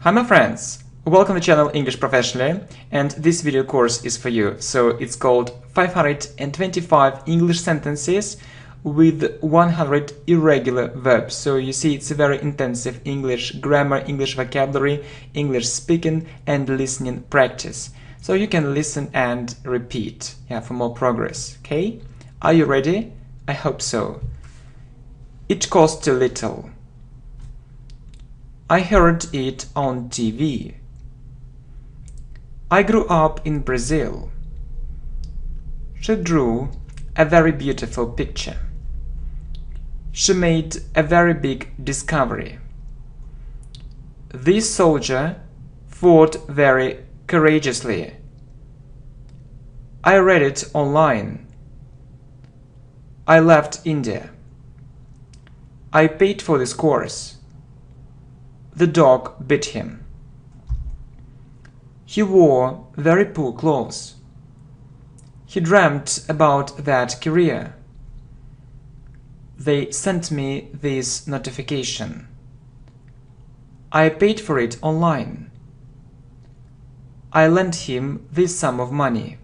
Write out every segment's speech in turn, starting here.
Hi my friends, welcome to channel English Professionally, and this video course is for you. So it's called 525 English sentences with 100 irregular verbs. So you see it's a very intensive English grammar, English vocabulary, English speaking and listening practice. So you can listen and repeat for more progress, okay? Are you ready? I hope so. It costs too little. I heard it on TV. I grew up in Brazil. She drew a very beautiful picture. She made a very big discovery. This soldier fought very courageously. I read it online. I left India. I paid for this course. The dog bit him. He wore very poor clothes. He dreamt about that career. They sent me this notification. I paid for it online. I lent him this sum of money.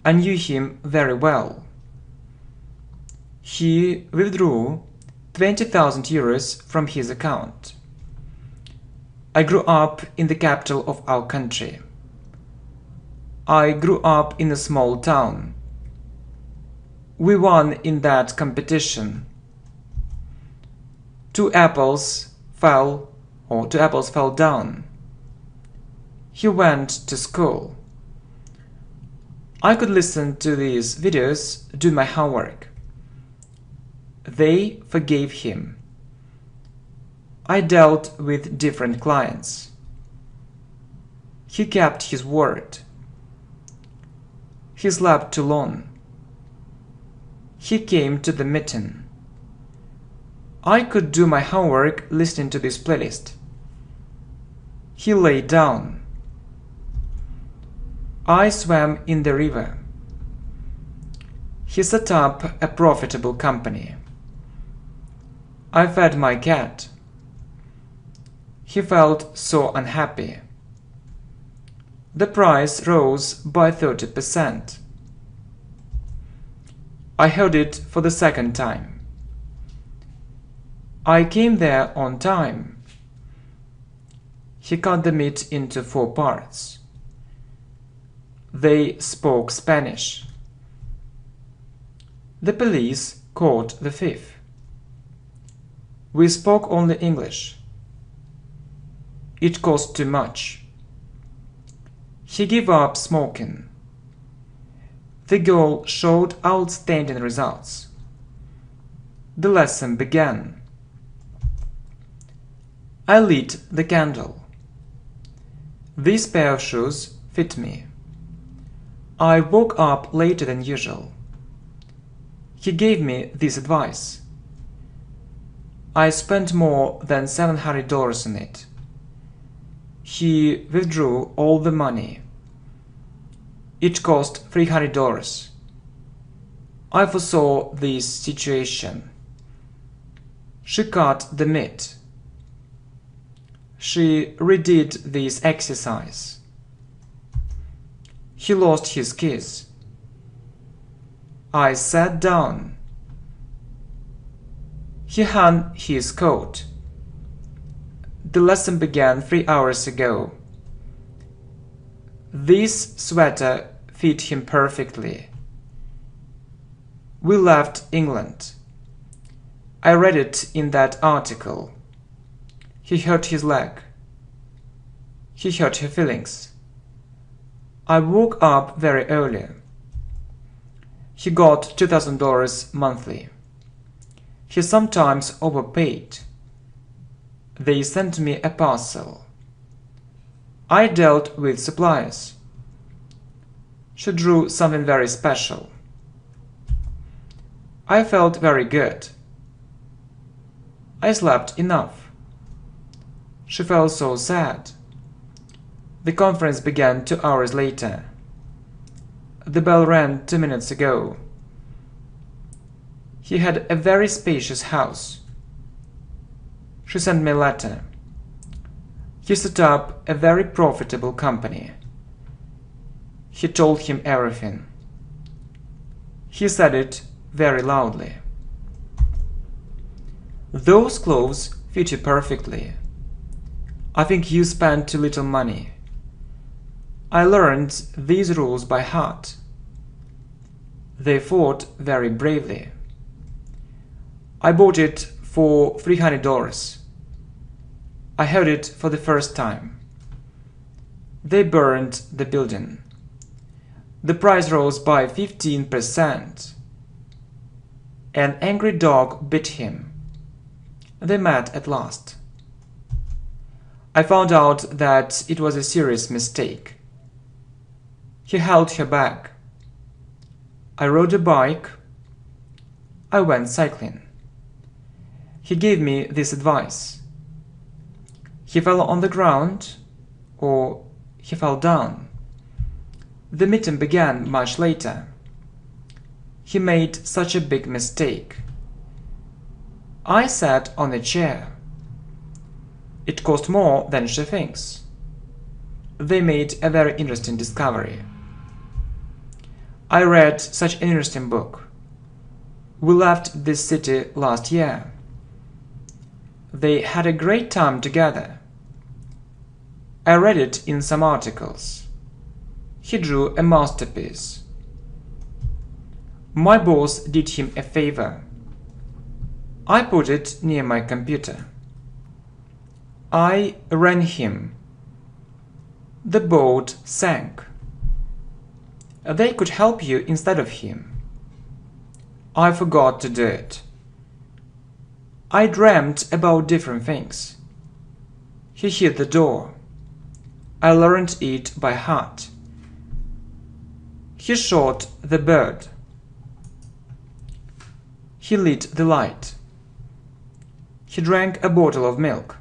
I knew him very well. He withdrew 20,000 euros from his account. I grew up in the capital of our country. I grew up in a small town. We won in that competition. Two apples fell down. He went to school. I could listen to these videos, do my homework. They forgave him. I dealt with different clients. He kept his word. He slept too long. He came to the meeting. I could do my homework listening to this playlist. He lay down. I swam in the river. He set up a profitable company. I fed my cat. He felt so unhappy. The price rose by 30%. I heard it for the second time. I came there on time. He cut the meat into 4 parts. They spoke Spanish. The police caught the thief. We spoke only English. It cost too much. He gave up smoking. The girl showed outstanding results. The lesson began. I lit the candle. This pair of shoes fit me. I woke up later than usual. He gave me this advice. I spent more than $700 on it. He withdrew all the money. It cost $300. I foresaw this situation. She cut the meat. She redid this exercise. He lost his keys. I sat down. He hung his coat. The lesson began 3 hours ago. This sweater fit him perfectly. We left England. I read it in that article. He hurt his leg. He hurt her feelings. I woke up very early. He got $2,000 monthly. He sometimes overpaid. They sent me a parcel. I dealt with suppliers. She drew something very special. I felt very good. I slept enough. She felt so sad. The conference began 2 hours later. The bell rang 2 minutes ago. He had a very spacious house. She sent me a letter. He set up a very profitable company. He told him everything. He said it very loudly. Those clothes fit you perfectly. I think you spent too little money. I learned these rules by heart. They fought very bravely. I bought it for $300. I heard it for the first time. They burned the building. The price rose by 15%. An angry dog bit him. They met at last. I found out that it was a serious mistake. He held her back. I rode a bike. I went cycling. He gave me this advice. He fell on the ground, or he fell down. The meeting began much later. He made such a big mistake. I sat on a chair. It cost more than she thinks. They made a very interesting discovery. I read such an interesting book. We left this city last year. They had a great time together. I read it in some articles. He drew a masterpiece. My boss did him a favor. I put it near my computer. I ran him. The boat sank. They could help you instead of him. I forgot to do it. I dreamt about different things. He hit the door. I learned it by heart. He shot the bird. He lit the light. He drank a bottle of milk.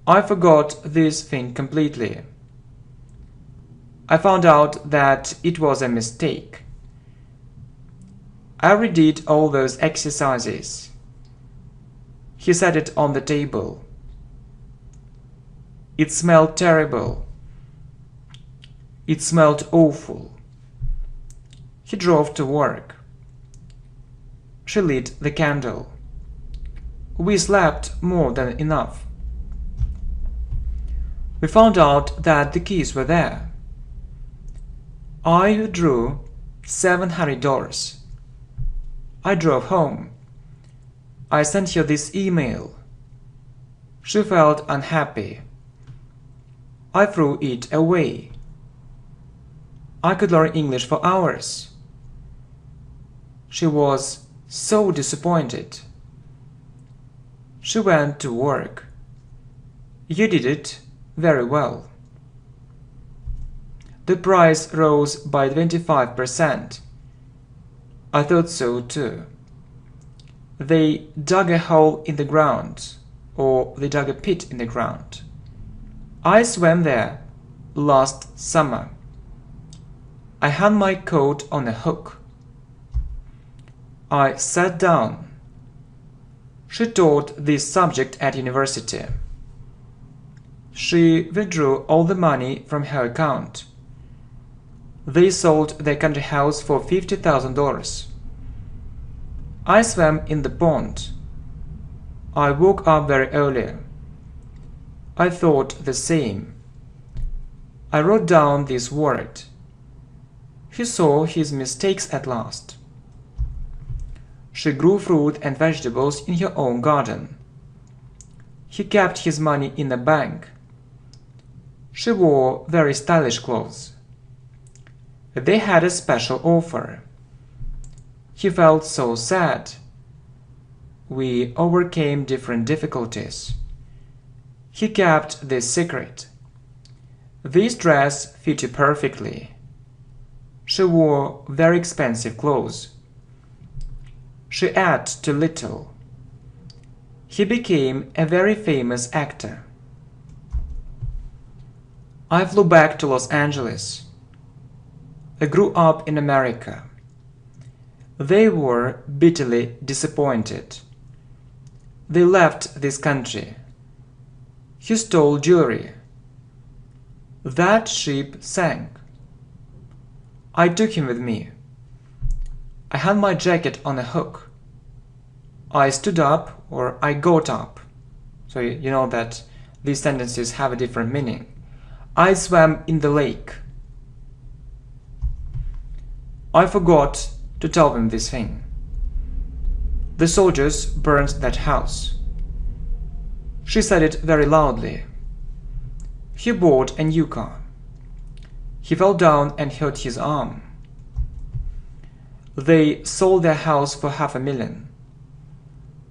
I forgot this thing completely. I found out that it was a mistake. I redid all those exercises. He set it on the table. It smelled terrible. It smelled awful. He drove to work. She lit the candle. We slept more than enough. We found out that the keys were there. I withdrew $700. I drove home. I sent her this email. She felt unhappy. I threw it away. I could learn English for hours. She was so disappointed. She went to work. You did it very well. The price rose by 25%. I thought so too. They dug a hole in the ground, or they dug a pit in the ground. I swam there last summer. I hung my coat on a hook. I sat down. She taught this subject at university. She withdrew all the money from her account. They sold their country house for $50,000. I swam in the pond. I woke up very early. I thought the same. I wrote down this word. He saw his mistakes at last. She grew fruit and vegetables in her own garden. He kept his money in a bank. She wore very stylish clothes. They had a special offer. He felt so sad. We overcame different difficulties. He kept this secret. This dress fit you perfectly. She wore very expensive clothes. She ate too little. He became a very famous actor. I flew back to Los Angeles. I grew up in America. They were bitterly disappointed. They left this country. He stole jewelry. That ship sank. I took him with me. I had my jacket on a hook. I stood up, or I got up. So you know that these sentences have a different meaning. I swam in the lake. I forgot to tell them this thing. The soldiers burned that house. She said it very loudly. He bought a new car. He fell down and hurt his arm. They sold their house for $500,000.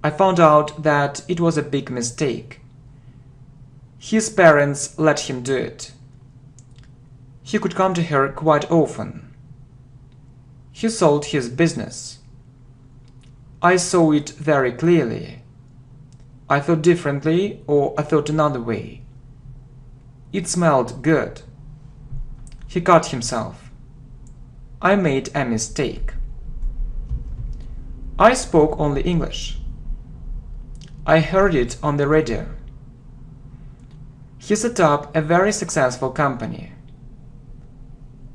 I found out that it was a big mistake. His parents let him do it. He could come to her quite often. He sold his business. I saw it very clearly. I thought differently, or I thought another way. It smelled good. He cut himself. I made a mistake. I spoke only English. I heard it on the radio. He set up a very successful company.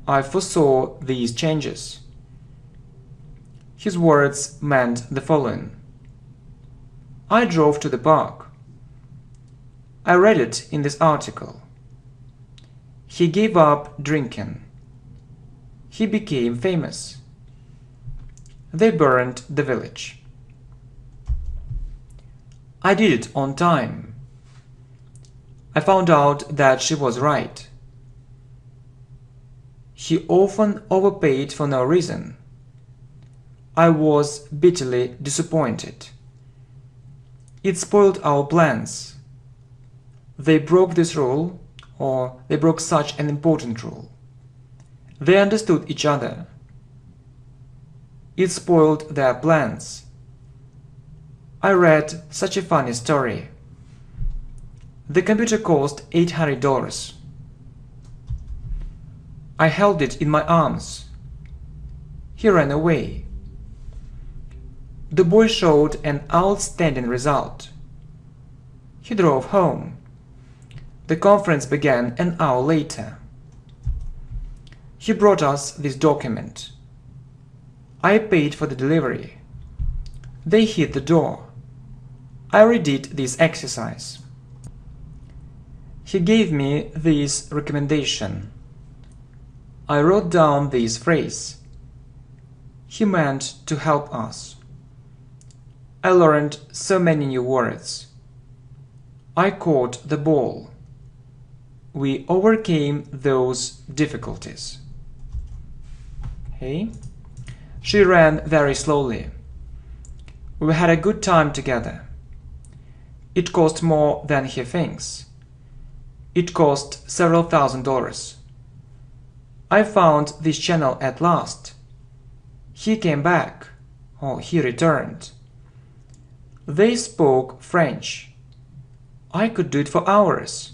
I foresaw these changes. His words meant the following. I drove to the park. I read it in this article. He gave up drinking. He became famous. They burned the village. I did it on time. I found out that she was right. He often overpaid for no reason. I was bitterly disappointed. It spoiled our plans. They broke this rule, or they broke such an important rule. They understood each other. It spoiled their plans. I read such a funny story. The computer cost $800. I held it in my arms. He ran away. The boy showed an outstanding result. He drove home. The conference began an hour later. He brought us this document. I paid for the delivery. They hit the door. I redid this exercise. He gave me this recommendation. I wrote down this phrase. He meant to help us. I learned so many new words. I caught the ball. We overcame those difficulties. Okay. She ran very slowly. We had a good time together. It cost more than he thinks. It cost several $1,000s. I found this channel at last. He came back. Oh, he returned. They spoke French. I could do it for hours.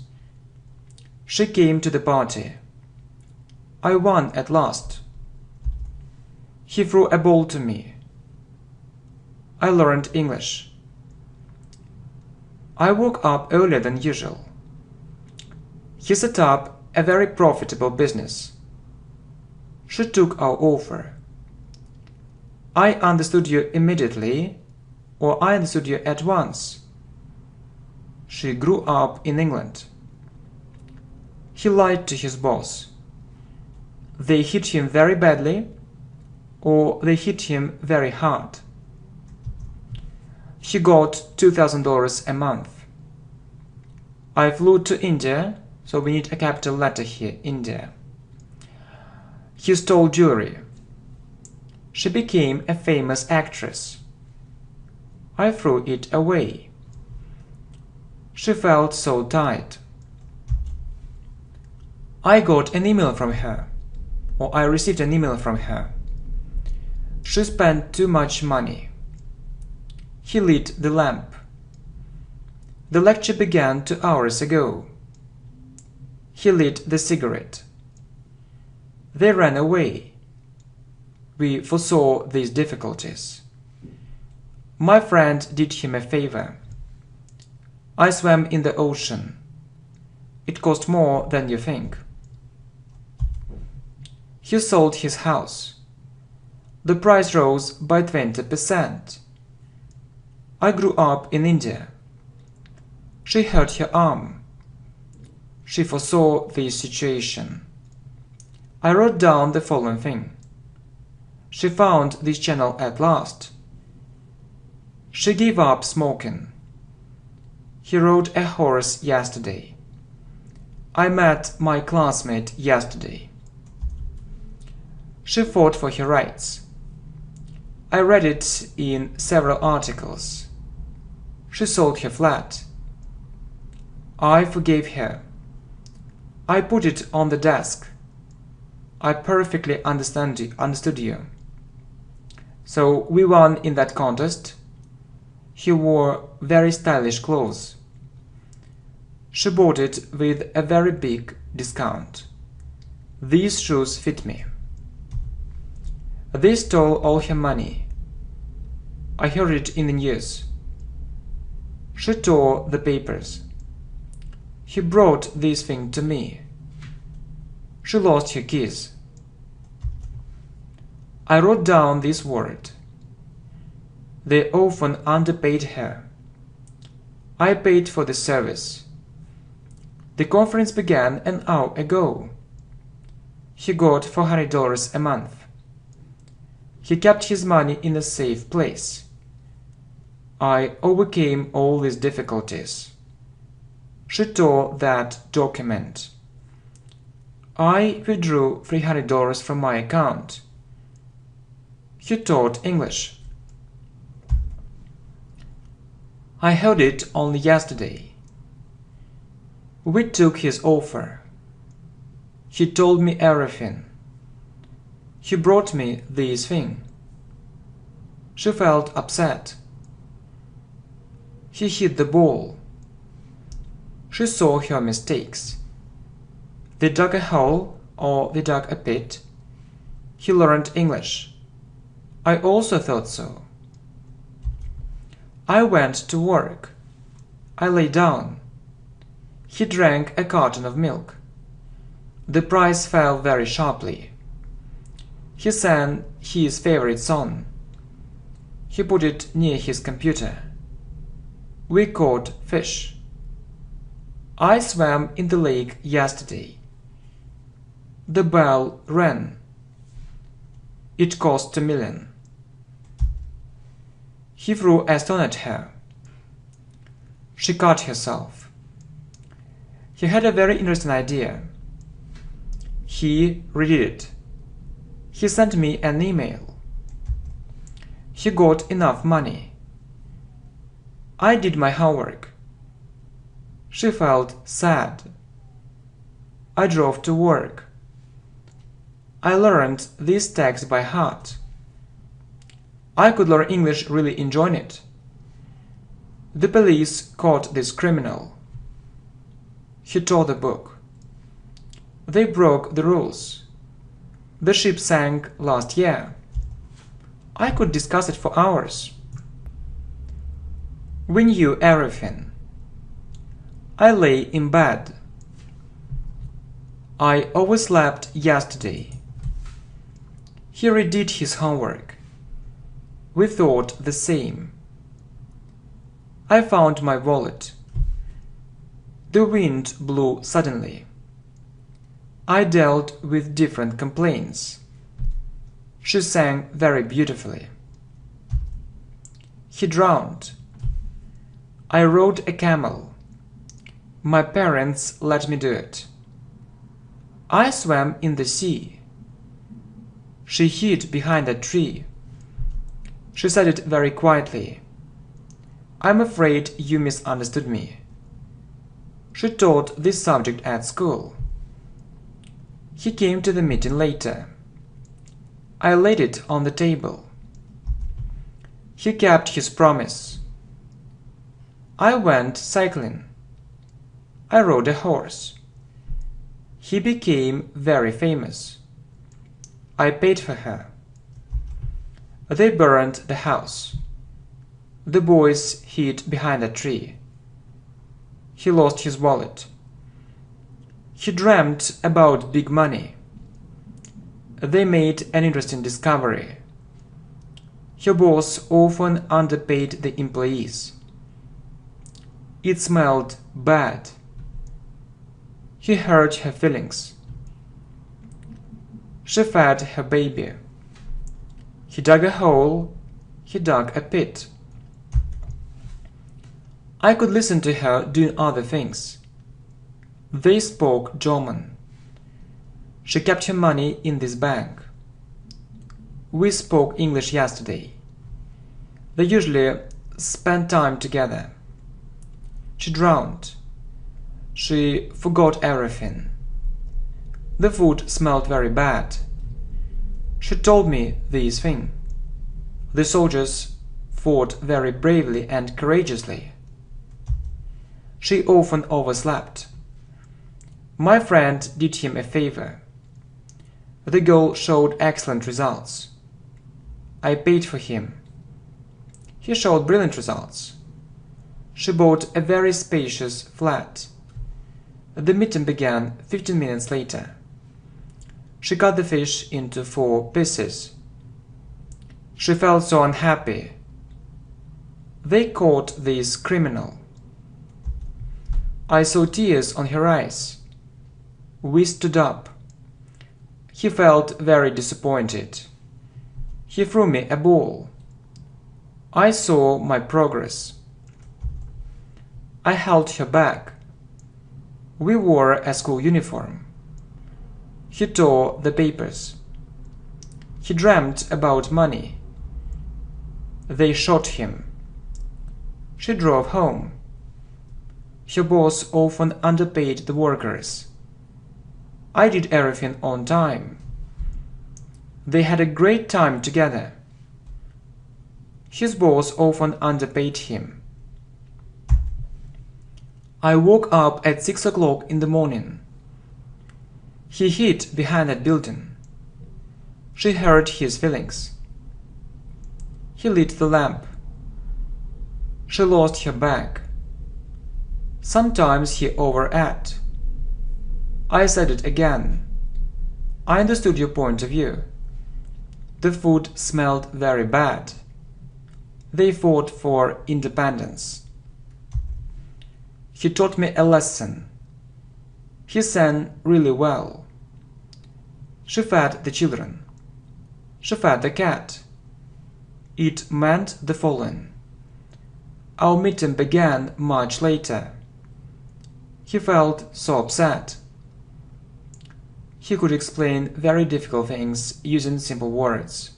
She came to the party. I won at last. He threw a ball to me. I learned English. I woke up earlier than usual. He set up a very profitable business. She took our offer. I understood you immediately, or I understood you at once. She grew up in England. He lied to his boss. They hit him very badly, or they hit him very hard. He got $2,000 a month. I flew to India, so we need a capital letter here, India. He stole jewelry. She became a famous actress. I threw it away. She felt so tired. I got an email from her, or I received an email from her. She spent too much money. He lit the lamp. The lecture began 2 hours ago. He lit the cigarette. They ran away. We foresaw these difficulties. My friend did him a favor. I swam in the ocean. It cost more than you think. He sold his house. The price rose by 20%. I grew up in India. She hurt her arm. She foresaw this situation. I wrote down the following thing. She found this channel at last. She gave up smoking. He rode a horse yesterday. I met my classmate yesterday. She fought for her rights. I read it in several articles. She sold her flat. I forgave her. I put it on the desk. I perfectly understood you. So we won in that contest. He wore very stylish clothes. She bought it with a very big discount. These shoes fit me. They stole all her money. I heard it in the news. She tore the papers. He brought this thing to me. She lost her keys. I wrote down this word. They often underpaid her. I paid for the service. The conference began an hour ago. He got $400 a month. He kept his money in a safe place. I overcame all these difficulties. She tore that document. I withdrew $300 from my account. He taught English. I heard it only yesterday. We took his offer. He told me everything. He brought me this thing. She felt upset. He hit the ball. She saw her mistakes. They dug a hole or they dug a pit. He learned English. I also thought so. I went to work. I lay down. He drank a carton of milk. The price fell very sharply. He sang his favorite song. He put it near his computer. We caught fish. I swam in the lake yesterday. The bell rang. It cost $1 million. He threw a stone at her. She cut herself. He had a very interesting idea. He redid it. He sent me an email. He got enough money. I did my homework. She felt sad. I drove to work. I learned this text by heart. I could learn English really enjoying it. The police caught this criminal. He tore the book. They broke the rules. The ship sank last year. I could discuss it for hours. We knew everything. I lay in bed. I overslept yesterday. He redid his homework. We thought the same. I found my wallet. The wind blew suddenly. I dealt with different complaints. She sang very beautifully. He drowned. I rode a camel. My parents let me do it. I swam in the sea. She hid behind a tree. She said it very quietly. I'm afraid you misunderstood me. She taught this subject at school. He came to the meeting later. I laid it on the table. He kept his promise. I went cycling. I rode a horse. He became very famous. I paid for her. They burned the house. The boys hid behind a tree. He lost his wallet. He dreamt about big money. They made an interesting discovery. Her boss often underpaid the employees. It smelled bad. He hurt her feelings. She fed her baby. He dug a hole. He dug a pit. I could listen to her doing other things. They spoke German. She kept her money in this bank. We spoke English yesterday. They usually spend time together. She drowned. She forgot everything. The food smelled very bad. She told me this thing. The soldiers fought very bravely and courageously. She often overslept. My friend did him a favor. The girl showed excellent results. I paid for him. He showed brilliant results. She bought a very spacious flat. The meeting began 15 minutes later. She cut the fish into 4 pieces. She felt so unhappy. They caught this criminal. I saw tears on her eyes. We stood up. He felt very disappointed. He threw me a ball. I saw my progress. I held her back. We wore a school uniform. He tore the papers. He dreamt about money. They shot him. She drove home. Her boss often underpaid the workers. I did everything on time. They had a great time together. His boss often underpaid him. I woke up at 6 o'clock in the morning. He hid behind that building. She hurt his feelings. He lit the lamp. She lost her bag. Sometimes he overate. I said it again. I understood your point of view. The food smelled very bad. They fought for independence. He taught me a lesson. He sang really well. She fed the children. She fed the cat. It meant the following. Our meeting began much later. He felt so upset. He could explain very difficult things using simple words.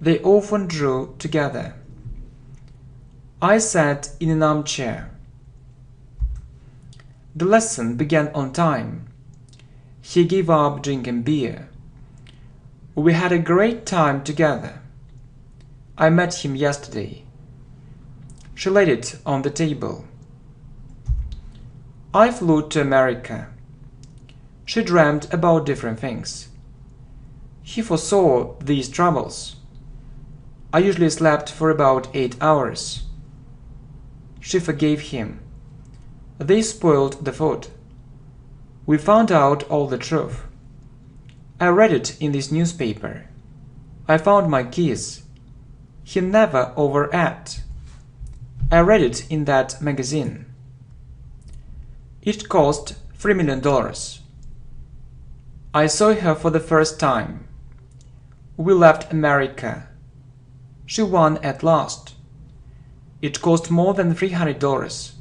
They often drew together. I sat in an armchair. The lesson began on time. He gave up drinking beer. We had a great time together. I met him yesterday. She laid it on the table. I flew to America. She dreamed about different things. He foresaw these troubles. I usually slept for about 8 hours. She forgave him. They spoiled the food. We found out all the truth. I read it in this newspaper. I found my keys. He never overate. I read it in that magazine. It cost $3 million. I saw her for the first time. We left America. She won at last. It cost more than $300.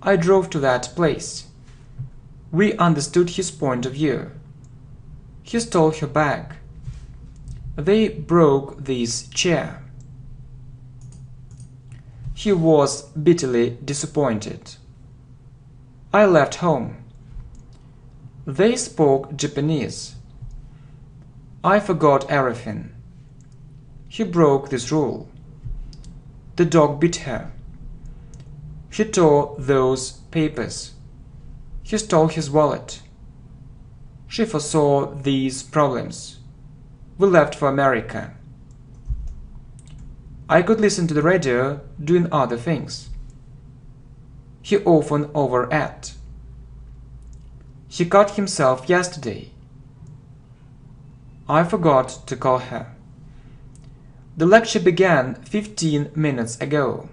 I drove to that place. We understood his point of view. He stole her bag. They broke this chair. He was bitterly disappointed. I left home. They spoke Japanese. I forgot everything. He broke this rule. The dog bit her. He tore those papers. He stole his wallet. She foresaw these problems. We left for America. I could listen to the radio doing other things. He often overate. He cut himself yesterday. I forgot to call her. The lecture began 15 minutes ago.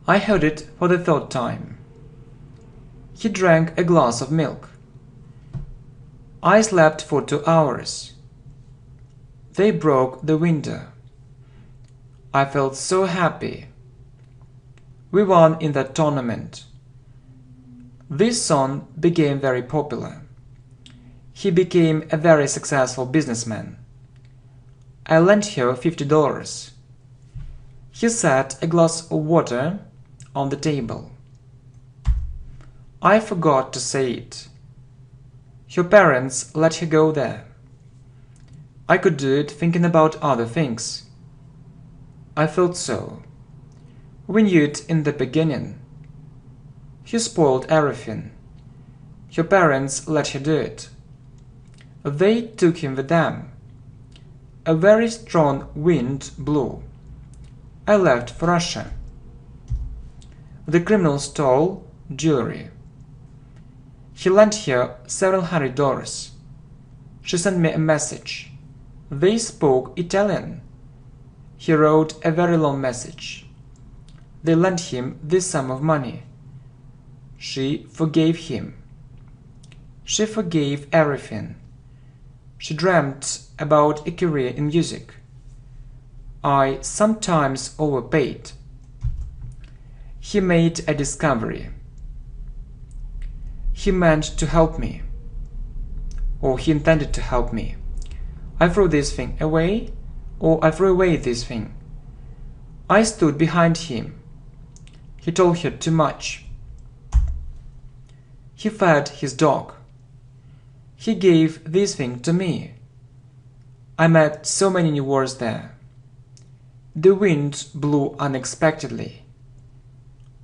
I heard it for the third time. He drank a glass of milk. I slept for 2 hours. They broke the window. I felt so happy. We won in that tournament. This son became very popular. He became a very successful businessman. I lent her $50. He set a glass of water on the table. I forgot to say it. Her parents let her go there. I could do it thinking about other things. I thought so. We knew it in the beginning. He spoiled everything. Her parents let her do it. They took him with them. A very strong wind blew. I left for Russia. The criminal stole jewelry. He lent her $700. She sent me a message. They spoke Italian. He wrote a very long message. They lent him this sum of money. She forgave him. She forgave everything. She dreamt about a career in music. I sometimes overpaid. He made a discovery. He meant to help me. Or he intended to help me. I threw this thing away, or I threw away this thing. I stood behind him. He told her too much. He fed his dog. He gave this thing to me. I met so many new words there. The wind blew unexpectedly.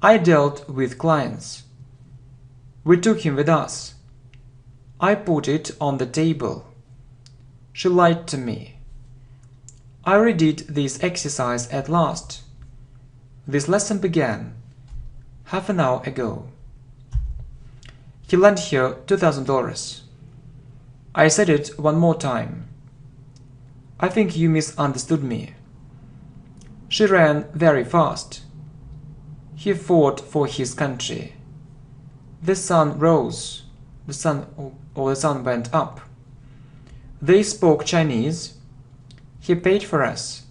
I dealt with clients. We took him with us. I put it on the table. She lied to me. I redid this exercise at last. This lesson began half an hour ago. He lent her $2,000. I said it one more time. I think you misunderstood me. She ran very fast. He fought for his country. The sun rose. The sun went up. They spoke Chinese. He paid for us.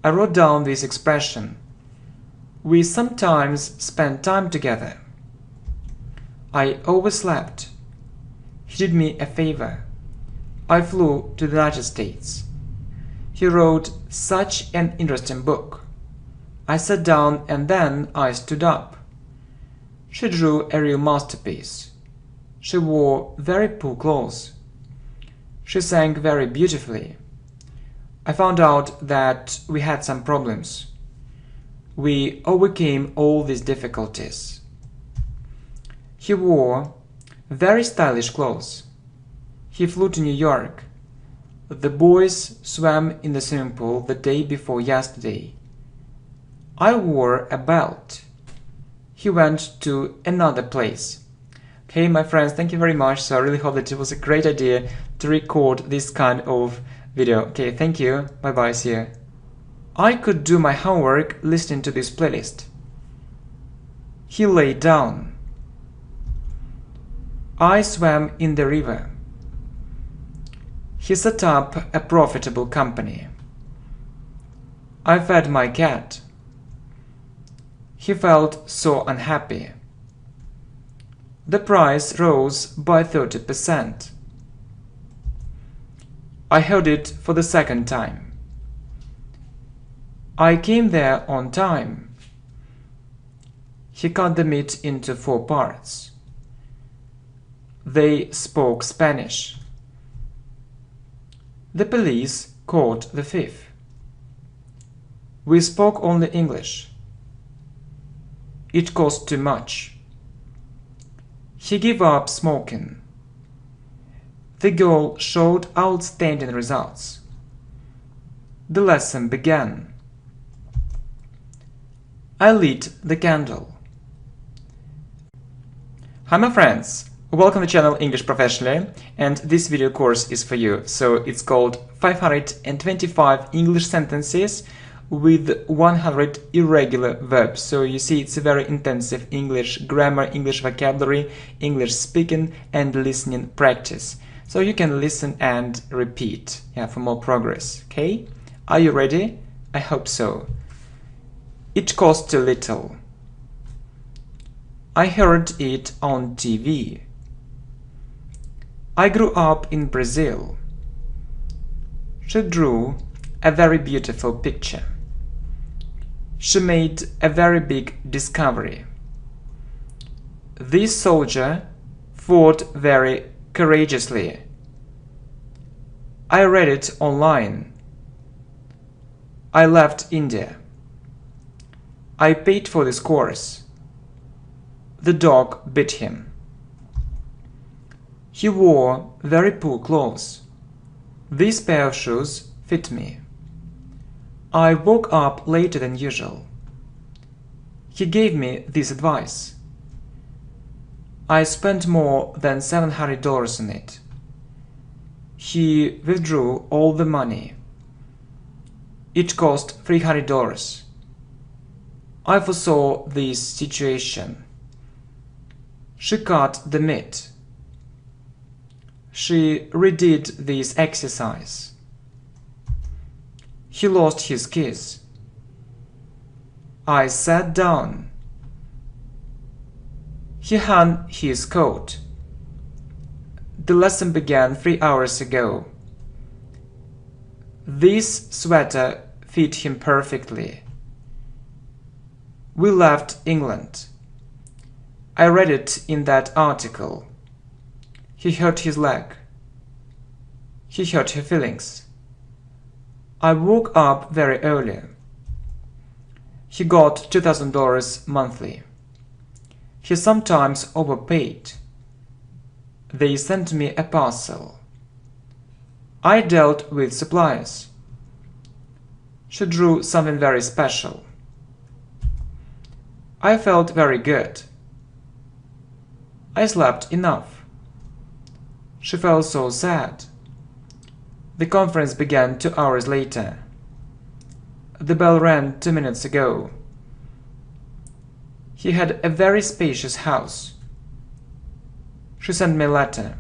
I wrote down this expression. We sometimes spent time together. I overslept. He did me a favor. I flew to the United States. He wrote such an interesting book. I sat down and then I stood up. She drew a real masterpiece. She wore very poor clothes. She sang very beautifully. I found out that we had some problems. We overcame all these difficulties. He wore very stylish clothes. He flew to New York. The boys swam in the swimming pool the day before yesterday. I wore a belt. He went to another place. Okay, my friends, thank you very much. So I really hope that it was a great idea to record this kind of video. Okay, thank you. Bye-bye, see you. I could do my homework listening to this playlist. He lay down. I swam in the river. He set up a profitable company. I fed my cat. He felt so unhappy. The price rose by 30%. I heard it for the second time. I came there on time. He cut the meat into 4 parts. They spoke Spanish. The police caught the thief. We spoke only English. It cost too much. He gave up smoking. The girl showed outstanding results. The lesson began. I lit the candle. Hi my friends! Welcome to channel English Professionally, and this video course is for you. So it's called 525 English sentences with 100 irregular verbs. So you see it's a very intensive English grammar, English vocabulary, English speaking and listening practice. So you can listen and repeat for more progress. Okay? Are you ready? I hope so. It costs a little. I heard it on TV. I grew up in Brazil. She drew a very beautiful picture. She made a very big discovery. This soldier fought very courageously. I read it online. I left India. I paid for this course. The dog bit him. He wore very poor clothes. This pair of shoes fit me. I woke up later than usual. He gave me this advice. I spent more than $700 on it. He withdrew all the money. It cost $300. I foresaw this situation. She cut the meat. She redid this exercise. He lost his keys. I sat down. He hung his coat. The lesson began 3 hours ago. This sweater fit him perfectly. We left England. I read it in that article. He hurt his leg. He hurt her feelings. I woke up very early. He got $2,000 monthly. He sometimes overpaid. They sent me a parcel. I dealt with suppliers. She drew something very special. I felt very good. I slept enough. She felt so sad. The conference began 2 hours later. The bell rang 2 minutes ago. He had a very spacious house. She sent me a letter.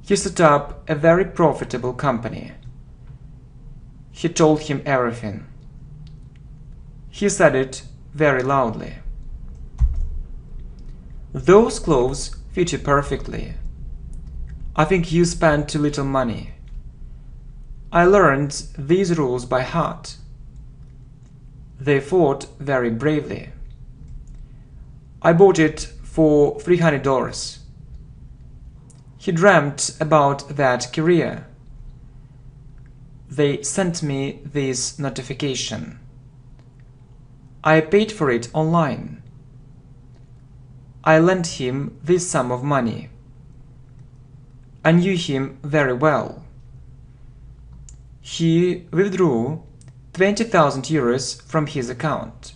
He set up a very profitable company. He told him everything. He said it very loudly. Those clothes fit you perfectly. I think you spent too little money. I learned these rules by heart. They fought very bravely. I bought it for $300. He dreamt about that career. They sent me this notification. I paid for it online. I lent him this sum of money. I knew him very well. He withdrew 20,000 euros from his account.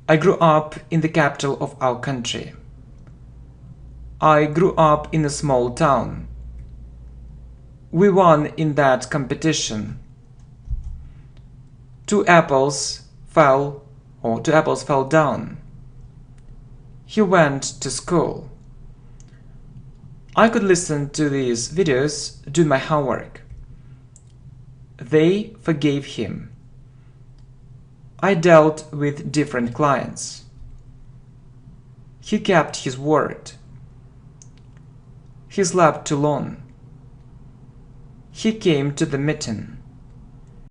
I grew up in the capital of our country. I grew up in a small town. We won in that competition. Two apples fell down. He went to school. I could listen to these videos, do my homework. They forgave him. I dealt with different clients. He kept his word. He slept too long. He came to the meeting.